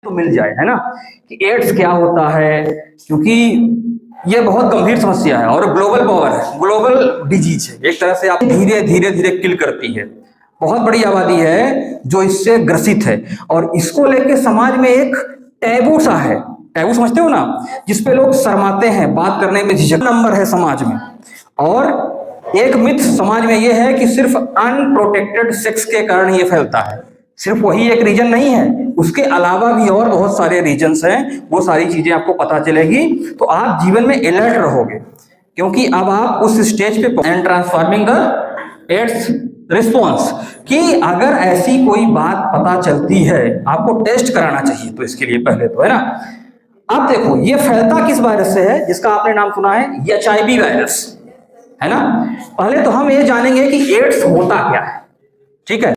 तो मिल जाए, है ना, कि एड्स क्या होता है, क्योंकि ये बहुत गंभीर समस्या है और ग्लोबल पावर है, ग्लोबल डिजीज है, एक तरह से आप धीरे धीरे धीरे किल करती है। बहुत बड़ी आबादी है जो इससे ग्रसित है और इसको लेके समाज में एक टैबू सा है। टैबू समझते हो ना, जिसपे लोग शर्माते हैं, बात करने में झिझक नंबर है समाज में। और एक मिथ समाज में यह है कि सिर्फ अनप्रोटेक्टेड सेक्स के कारण ये फैलता है। सिर्फ वही एक रीजन नहीं है, उसके अलावा भी और बहुत सारे रीजन्स हैं, वो सारी चीजें आपको पता चलेगी तो आप जीवन में अलर्ट रहोगे, क्योंकि अब आप उस स्टेज पे and transforming the AIDS response कि अगर ऐसी कोई बात पता चलती है आपको टेस्ट कराना चाहिए। तो इसके लिए पहले तो, है ना, अब देखो ये फैलता किस वायरस से है, जिसका आपने नाम सुना है HIV वायरस, है ना। पहले तो हम ये जानेंगे कि एड्स होता क्या है, ठीक है।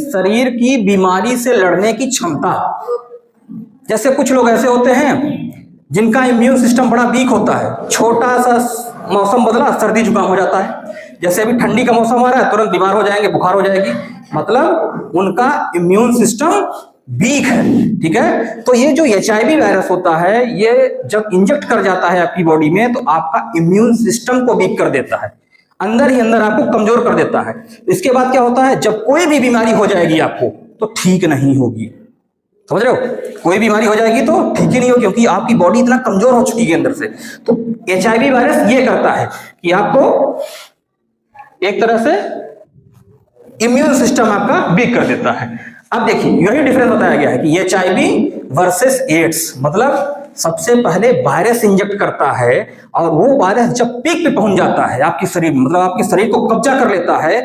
शरीर की बीमारी से लड़ने की क्षमता, जैसे कुछ लोग ऐसे होते हैं जिनका इम्यून सिस्टम बड़ा वीक होता है, छोटा सा मौसम बदला सर्दी जुकाम हो जाता है, जैसे अभी ठंडी का मौसम आ रहा है तुरंत बीमार हो जाएंगे, बुखार हो जाएगी, मतलब उनका इम्यून सिस्टम वीक है, ठीक है। तो ये जो HIV वायरस होता है, ये जब इंजेक्ट कर जाता है आपकी बॉडी में तो आपका इम्यून सिस्टम को वीक कर देता है, अंदर ही अंदर आपको कमजोर कर देता है। इसके बाद क्या होता है, जब कोई भी बीमारी हो जाएगी आपको तो ठीक नहीं होगी, समझ रहे हो, कोई बीमारी हो जाएगी तो ठीक ही नहीं हो, क्योंकि आपकी बॉडी इतना कमजोर हो चुकी है अंदर से। तो HIV वायरस ये करता है कि आपको एक तरह से इम्यून सिस्टम आपका वीक कर देता है। अब देखिए यही डिफरेंस बताया गया है कि HIV वर्सेस एड्स, मतलब सबसे पहले वायरस इंजेक्ट करता है और वो वायरस जब पीक पे पहुंच जाता है आपके शरीर में, मतलब आपके शरीर को कब्जा कर लेता है,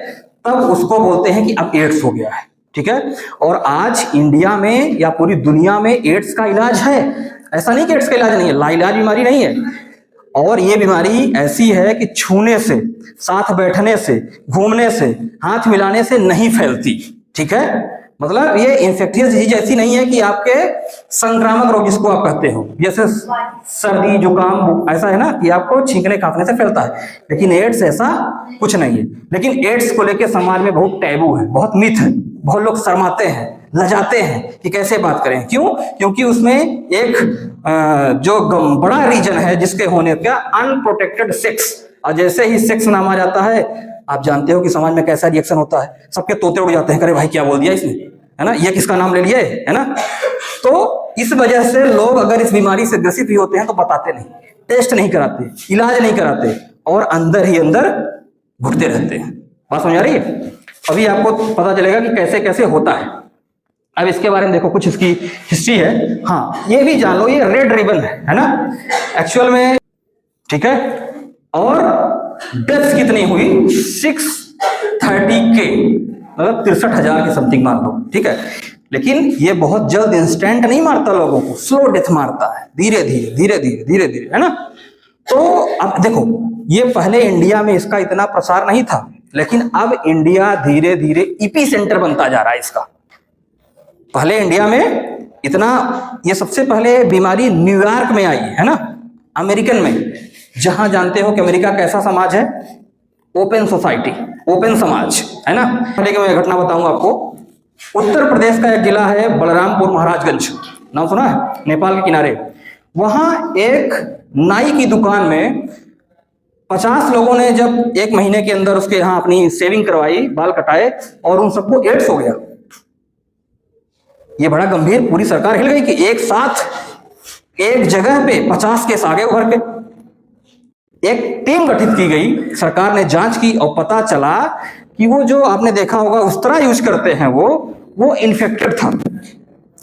तब उसको बोलते हैं कि अब एड्स हो गया है, ठीक है। और आज इंडिया में या पूरी दुनिया में एड्स का इलाज है, ऐसा नहीं कि एड्स का इलाज नहीं है, लाइलाज बीमारी नहीं है। और ये बीमारी ऐसी है कि छूने से, साथ बैठने से, घूमने से, हाथ मिलाने से नहीं फैलती, ठीक है। मतलब ये इंफेक्टियस डिजीज ऐसी नहीं है कि आपके संक्रामक रोग जिसको आप कहते हो, जैसे सर्दी जुकाम ऐसा है ना कि आपको छींकने कांपने से फैलता है, लेकिन एड्स ऐसा कुछ नहीं है। लेकिन एड्स को लेकर समाज में बहुत टैबू है, बहुत मिथ है, बहुत लोग शर्माते हैं, लजाते हैं कि कैसे बात करें। क्यों? क्योंकि उसमें एक जो बड़ा रीजन है जिसके होने का अनप्रोटेक्टेड सेक्स, और जैसे ही सेक्स नाम आ जाता है आप जानते हो कि समाज में कैसा रिएक्शन होता है, सबके तोते उड़ जाते हैं, करे भाई क्या बोल दिया इसने, है ना, ये किसका नाम ले लिया है ना। तो इस वजह से लोग अगर इस बीमारी से ग्रसित भी होते हैं तो बताते नहीं, टेस्ट नहीं कराते, इलाज नहीं कराते और अंदर ही अंदर घुटते रहते हैं। बात समझ आ रही है? अभी आपको पता चलेगा कि कैसे कैसे होता है। अब इसके बारे में देखो, कुछ इसकी हिस्ट्री है। हाँ, ये भी जान लो, ये रेड रिबन है ना एक्चुअल में, ठीक है। और डेथ्स कितनी हुई? 630K, मतलब 63,000 के समथिंग मान लो, ठीक है। लेकिन ये बहुत जल्द इंस्टेंट नहीं मारता लोगों को, स्लो डेथ मारता है, धीरे धीरे धीरे धीरे धीरे धीरे, है ना। तो अब देखो, ये पहले इंडिया में इसका इतना प्रसार नहीं था, लेकिन अब इंडिया धीरे धीरे इपी सेंटर बनता जा रहा है इसका। पहले इंडिया में इतना, ये सबसे पहले बीमारी न्यूयॉर्क में आई है ना, अमेरिकन में, जहां जानते हो कि अमेरिका कैसा समाज है, ओपन सोसाइटी, ओपन समाज, है ना। पहले की मैं घटना बताऊंगा आपको। उत्तर प्रदेश का एक जिला है बलरामपुर महाराजगंज, नाम सुना है, नेपाल के किनारे। वहां एक नाई की दुकान में 50 लोगों ने जब एक महीने के अंदर उसके यहाँ अपनी शेविंग करवाई, बाल कटाए, और उन सबको एड्स हो गया। ये बड़ा गंभीर, पूरी सरकार हिल गई कि एक साथ एक जगह पे 50 केस आ गए उभर के। एक टीम गठित की गई, सरकार ने जांच की और पता चला कि वो जो आपने देखा होगा उस तरह यूज करते हैं वो इन्फेक्टेड था।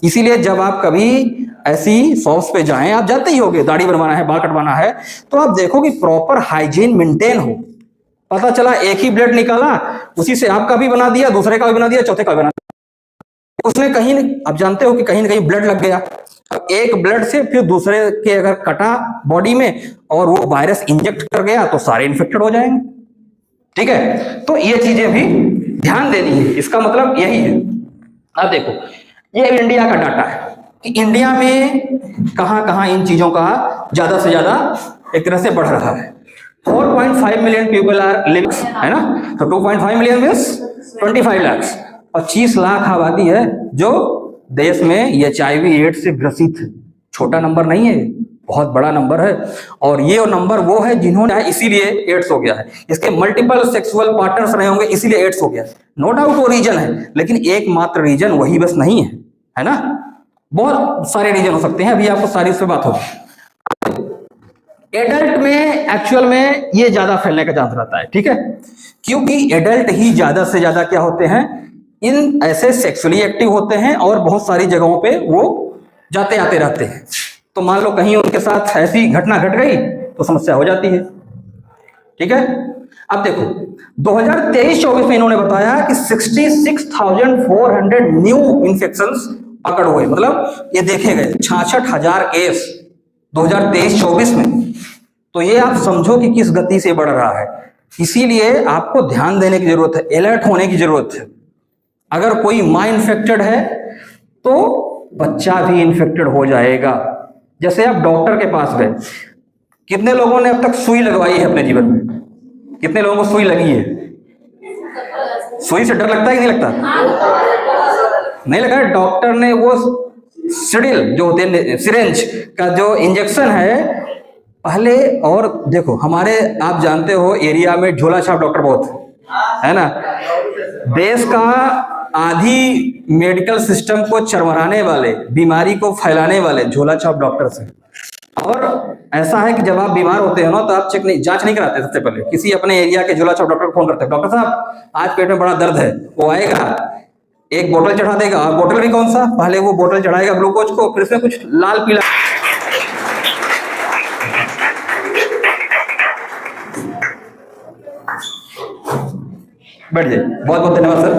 इसीलिए जब आप कभी ऐसी शॉप्स पे जाएं, आप जाते ही होगे, दाढ़ी बनवाना है, बाल कटवाना है, तो आप देखो कि प्रॉपर हाइजीन मेंटेन हो। पता चला एक ही ब्लेड निकाला, उसी से आपका भी बना दिया, दूसरे का भी बना दिया, चौथे का भी बना दिया। उसमें कहीं, आप जानते हो कि कहीं ना कहीं ब्लड लग गया, एक ब्लड से फिर दूसरे के अगर कटा बॉडी में और वो वायरस इंजेक्ट कर गया तो सारे इन्फेक्टेड हो जाएंगे, ठीक है। तो ये चीजें भी ध्यान देनी है, इसका मतलब यही है। अब देखो, ये इंडिया का डाटा है कि इंडिया में कहां कहां इन चीजों का ज्यादा से ज्यादा एक तरह से बढ़ रहा है। 4.5 मिलियन पीपल आर लिविंग, है ना, तो 2.5 मिलियन मीन्स 25 लाख, 25 लाख आबादी है जो देश में ये HIV एड्स से ग्रसित है। छोटा नंबर नहीं है, बहुत बड़ा नंबर है। और ये नंबर वो है जिन्होंने, इसीलिए एड्स हो गया है। इसके मल्टीपल सेक्सुअल पार्टनर्स रहे होंगे, इसीलिए एड्स हो गया। नो डाउट वो रीजन है, लेकिन एकमात्र रीजन वही बस नहीं है ना। बहुत सारे रीजन हो सकते हैं, अभी आपको सारी इस पे बात होगी। एडल्ट में एक्चुअल में ये ज्यादा फैलने का चांस रहता है, ठीक है, क्योंकि एडल्ट ही ज्यादा से ज्यादा क्या होते हैं, इन ऐसे सेक्सुअली एक्टिव होते हैं और बहुत सारी जगहों पे वो जाते आते रहते हैं। तो मान लो कहीं उनके साथ ऐसी घटना घट गई तो समस्या हो जाती है, ठीक है। अब देखो 2023-24 में इन्होंने बताया कि 66,400 न्यू इन्फेक्शंस पकड़ हुए, मतलब ये देखे गए 66,000 केस 2023-24 में। तो ये आप समझो कि किस गति से बढ़ रहा है। इसीलिए आपको ध्यान देने की जरूरत है, अलर्ट होने की जरूरत है। अगर कोई माँ इन्फेक्टेड है तो बच्चा भी इन्फेक्टेड हो जाएगा। जैसे आप डॉक्टर के पास गए, कितने लोगों ने अब तक सुई लगवाई है अपने जीवन में? कितने लोगों को सुई लगी है? सुई से डर लगता है कि नहीं लगता? नहीं लगा। डॉक्टर ने वो सिडिल जो होते हैं, सिरेंज का जो इंजेक्शन है पहले, और देखो हमारे, आप जानते हो एरिया में झोला छाप डॉक्टर बहुत है ना। देश का आधी मेडिकल सिस्टम को चरमराने वाले, बीमारी को फैलाने वाले झोला छाप डॉक्टर्स हैं। और ऐसा है कि जब आप बीमार होते हैं ना तो आप जांच नहीं कराते। सबसे पहले किसी अपने एरिया के झोला छाप डॉक्टर को फोन करते हैं, डॉक्टर साहब आज पेट में बड़ा दर्द है। वो आएगा, एक बोतल चढ़ा देगा, और बोतल भी कौन सा, पहले वो बोतल चढ़ाएगा ग्लूकोज को, फिर उसमें कुछ लाल पीला, बैठ जाइए। बहुत बहुत धन्यवाद सर।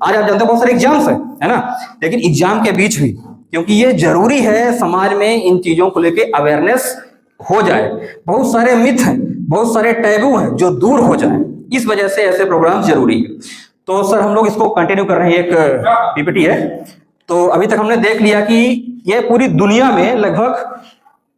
आज आप जानते हो बहुत सारे एग्जाम्स है ना, लेकिन एग्जाम के बीच भी, क्योंकि ये जरूरी है समाज में इन चीजों को लेके अवेयरनेस हो जाए। बहुत सारे मिथ हैं, बहुत सारे टैबू हैं जो दूर हो जाए, इस वजह से ऐसे प्रोग्राम जरूरी है। तो सर हम लोग इसको कंटिन्यू कर रहे हैं, एक पीपीटी है। तो अभी तक हमने देख लिया कि ये पूरी दुनिया में लगभग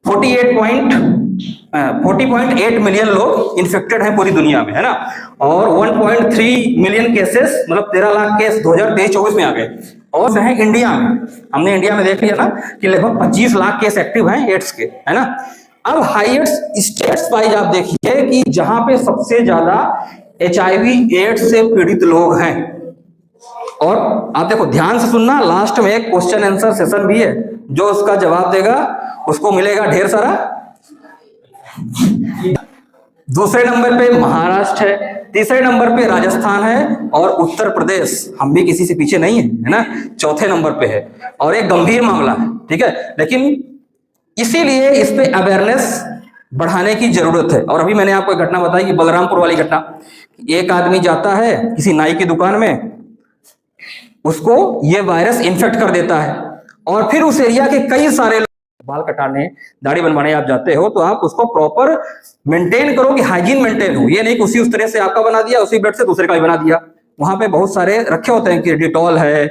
40.8 मिलियन लोग इन्फेक्टेड हैं पूरी दुनिया में, है ना। और 1.3 मिलियन केसेस, मतलब 13 लाख केस 2023-24 में आ गए। और है इंडिया में, हमने इंडिया में देख लिया ना कि लगभग 25 लाख केस एक्टिव हैं एड्स के, है ना। अब हाईएस्ट स्टेट्स वाइज आप देखिए कि जहां पे सबसे ज्यादा HIV एड्स से पीड़ित लोग हैं। और आप देखो ध्यान से सुनना, लास्ट में एक क्वेश्चन आंसर सेशन भी है, जो उसका जवाब देगा उसको मिलेगा ढेर सारा। दूसरे नंबर पे महाराष्ट्र है, तीसरे नंबर पे राजस्थान है, और उत्तर प्रदेश, हम भी किसी से पीछे नहीं है ना, चौथे नंबर पे है। और एक गंभीर मामला है, ठीक है, लेकिन इसीलिए इस पे अवेयरनेस बढ़ाने की जरूरत है। और अभी मैंने आपको एक घटना बताई कि बलरामपुर वाली घटना, एक आदमी जाता है किसी नाई की दुकान में, उसको ये वायरस इन्फेक्ट कर देता है, और फिर उस एरिया के कई सारे बाल कटाने, दाढ़ी बनवाने आप जाते हो तो आप उसको प्रॉपर मेंटेन करो कि हाइजीन मेंटेन हो। ये नहीं उसी उस तरह से आपका बना दिया, उसी ब्लड से दूसरे का भी बना दिया। वहां पे बहुत सारे रखे होते हैं कि डिटॉल है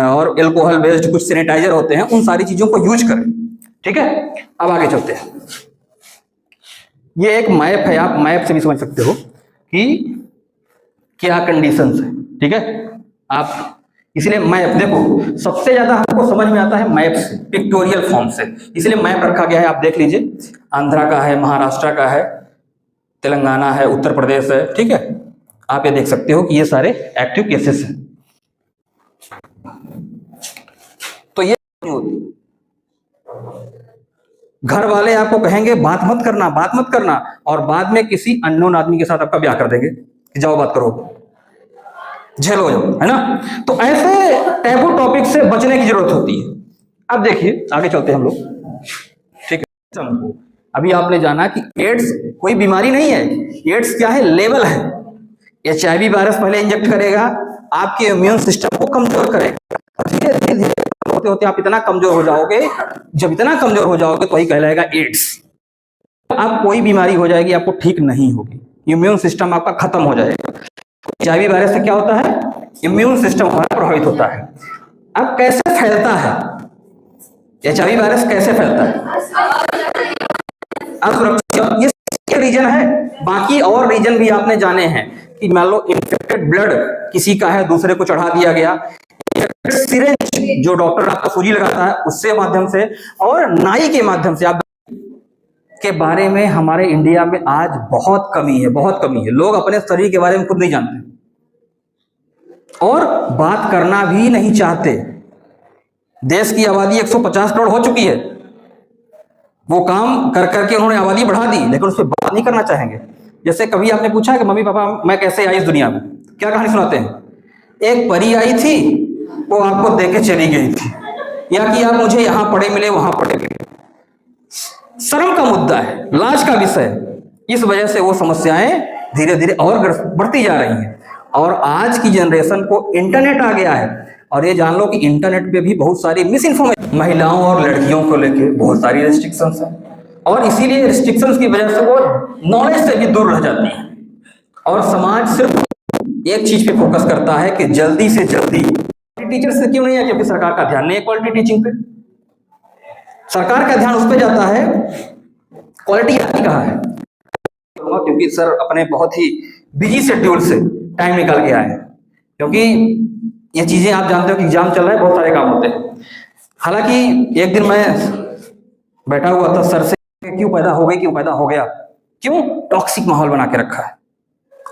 और एल्कोहल बेस्ड कुछ सैनिटाइजर होते हैं, उन सारी चीजों को यूज करें, ठीक है। अब आगे चलते हैं। ये एक मैप है, आप मैप से भी समझ सकते हो कि क्या कंडीशंस है, ठीक है। आप इसलिए मैप देखो, सबसे ज्यादा हमको समझ में आता है मैप से, पिक्टोरियल फॉर्म से, इसलिए मैप रखा गया है। आप देख लीजिए, आंध्रा का है, महाराष्ट्र का है, तेलंगाना है, उत्तर प्रदेश है, ठीक है। आप ये देख सकते हो कि ये सारे एक्टिव केसेस हैं। तो ये घर वाले आपको कहेंगे बात मत करना, बात मत करना, और बाद में किसी अननोन आदमी के साथ आपका ब्याह कर देंगे कि जाओ बात करो, झेल हो जाओ, है ना। तो ऐसे टैबू टॉपिक से बचने की जरूरत होती है। अब देखिए आगे चलते हैं हम लोग, ठीक है। अभी आपने जाना कि एड्स कोई बीमारी नहीं है, एड्स क्या है, लेवल है। HIV वायरस पहले इंजेक्ट करेगा, आपके इम्यून सिस्टम को कमजोर करेगा, धीरे धीरे होते होते आप इतना कमजोर हो जाओगे, जब इतना कमजोर हो जाओगे तो वही कहलाएगा एड्स। आप कोई बीमारी हो जाएगी, आपको ठीक नहीं होगी, इम्यून सिस्टम आपका खत्म हो जाएगा। HIV वायरस से क्या होता है, इम्यून सिस्टम हमारा प्रभावित होता है। अब कैसे फैलता है HIV वायरस, कैसे फैलता है? अब ये रीजन है, बाकी और रीजन भी आपने जाने हैं कि मान लो इन्फेक्ट इंजेक्टेड ब्लड किसी का है दूसरे को चढ़ा दिया गया, सिरिंज जो डॉक्टर आपको सूजी लगाता है उससे माध्यम से, और नाई के माध्यम से आप के बारे में हमारे इंडिया में आज बहुत कमी है, बहुत कमी है। लोग अपने शरीर के बारे में खुद नहीं जानते और बात करना भी नहीं चाहते। देश की आबादी 150 करोड़ हो चुकी है, वो काम कर करके उन्होंने आबादी बढ़ा दी, लेकिन उस पर बात नहीं करना चाहेंगे। जैसे कभी आपने पूछा कि मम्मी पापा मैं कैसे आई इस दुनिया में, क्या कहानी सुनाते हैं? एक परी आई थी, वो आपको देके चली गई थी, या कि आप मुझे यहां पड़े मिले वहां पड़े मिले। शर्म का मुद्दा है, लाज का विषय है। इस वजह से वो समस्याएं धीरे धीरे और बढ़ती जा रही हैं। और आज की जनरेशन को इंटरनेट आ गया है, और ये जान लो कि इंटरनेट पे भी बहुत सारी मिस इन्फॉर्मेशन, महिलाओं और लड़कियों को लेकर बहुत सारी रेस्ट्रिक्शंस हैं, और इसीलिए रेस्ट्रिक्शंस की वजह से वो नॉलेज से भी दूर रह जाती है। और समाज सिर्फ एक चीज पे फोकस करता है कि जल्दी से जल्दी। टीचर से क्यों नहीं है? क्योंकि सरकार का ध्यान नहीं है क्वालिटी टीचिंग पे। सरकार का ध्यान उस पर जाता है, क्वालिटी आती कहाँ है? क्योंकि सर अपने बहुत ही बिजी शेड्यूल से टाइम निकाल के आए हैं, क्योंकि ये चीजें आप जानते हो कि एग्जाम चल रहा है, बहुत सारे काम होते हैं। हालांकि एक दिन मैं बैठा हुआ था, सर से क्यों पैदा हो गई, क्यों पैदा हो गया, क्यों टॉक्सिक माहौल बना के रखा है,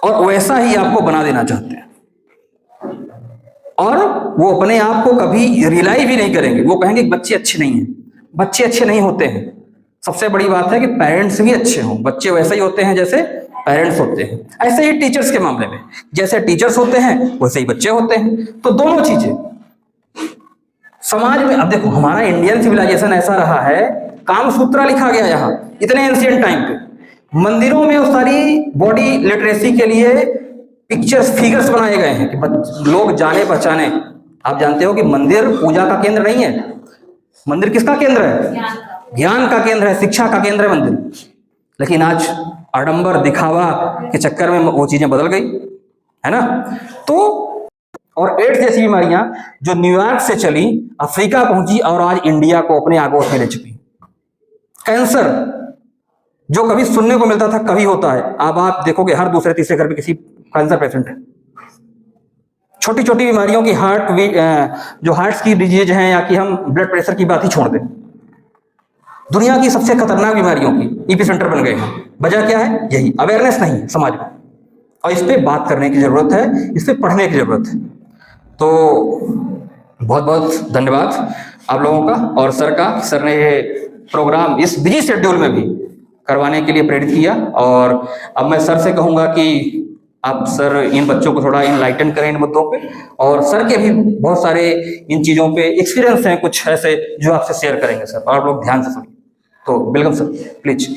और वैसा ही आपको बना देना चाहते हैं, और वो अपने आप को कभी रियलाइज भी नहीं करेंगे। वो कहेंगे बच्चे अच्छे नहीं हैं। बच्चे अच्छे नहीं होते हैं। सबसे बड़ी बात है कि पेरेंट्स भी अच्छे हों। बच्चे वैसे ही होते हैं जैसे पेरेंट्स होते हैं। ऐसे ही टीचर्स के मामले में, जैसे टीचर्स होते हैं वैसे ही बच्चे होते हैं। तो दोनों चीजें समाज में, अब देखो हमारा इंडियन सिविलाइजेशन ऐसा रहा है, कामसूत्रा लिखा गया यहाँ इतने एंशिएंट टाइम पे। मंदिरों में उस सारी बॉडी लिटरेसी के लिए पिक्चर्स, फिगर्स बनाए गए हैं कि लोग जाने पहचाने। आप जानते हो कि मंदिर पूजा का केंद्र नहीं है। मंदिर किसका केंद्र है? ज्ञान का केंद्र है, शिक्षा का केंद्र है मंदिर। लेकिन आज आडंबर दिखावा के चक्कर में वो चीजें बदल गई है ना। तो और एड्स जैसी बीमारियां जो न्यूयॉर्क से चली, अफ्रीका पहुंची और आज इंडिया को अपने आगोश में ले चुकी। कैंसर जो कभी सुनने को मिलता था कभी होता है, अब आप देखोगे हर दूसरे तीसरे घर पे किसी कैंसर पेशेंट है। छोटी छोटी बीमारियों की जो हार्ट की डिजीज है, या कि हम ब्लड प्रेशर की बात ही छोड़ दें, दुनिया की सबसे खतरनाक बीमारियों की ईपी सेंटर बन गए हैं। वजह क्या है? यही अवेयरनेस नहीं है समाज में, और इस पे बात करने की जरूरत है, इस पे पढ़ने की जरूरत है। तो बहुत बहुत धन्यवाद आप लोगों का और सर का। सर ने ये प्रोग्राम इस बिजी शेड्यूल में भी करवाने के लिए प्रेरित किया। और अब मैं सर से कहूंगा कि आप सर इन बच्चों को थोड़ा इनलाइटन करें इन मुद्दों पे, और सर के भी बहुत सारे इन चीज़ों पे एक्सपीरियंस हैं कुछ ऐसे जो आपसे शेयर करेंगे सर, और आप लोग ध्यान से सुनिए। तो वेलकम सर, प्लीज।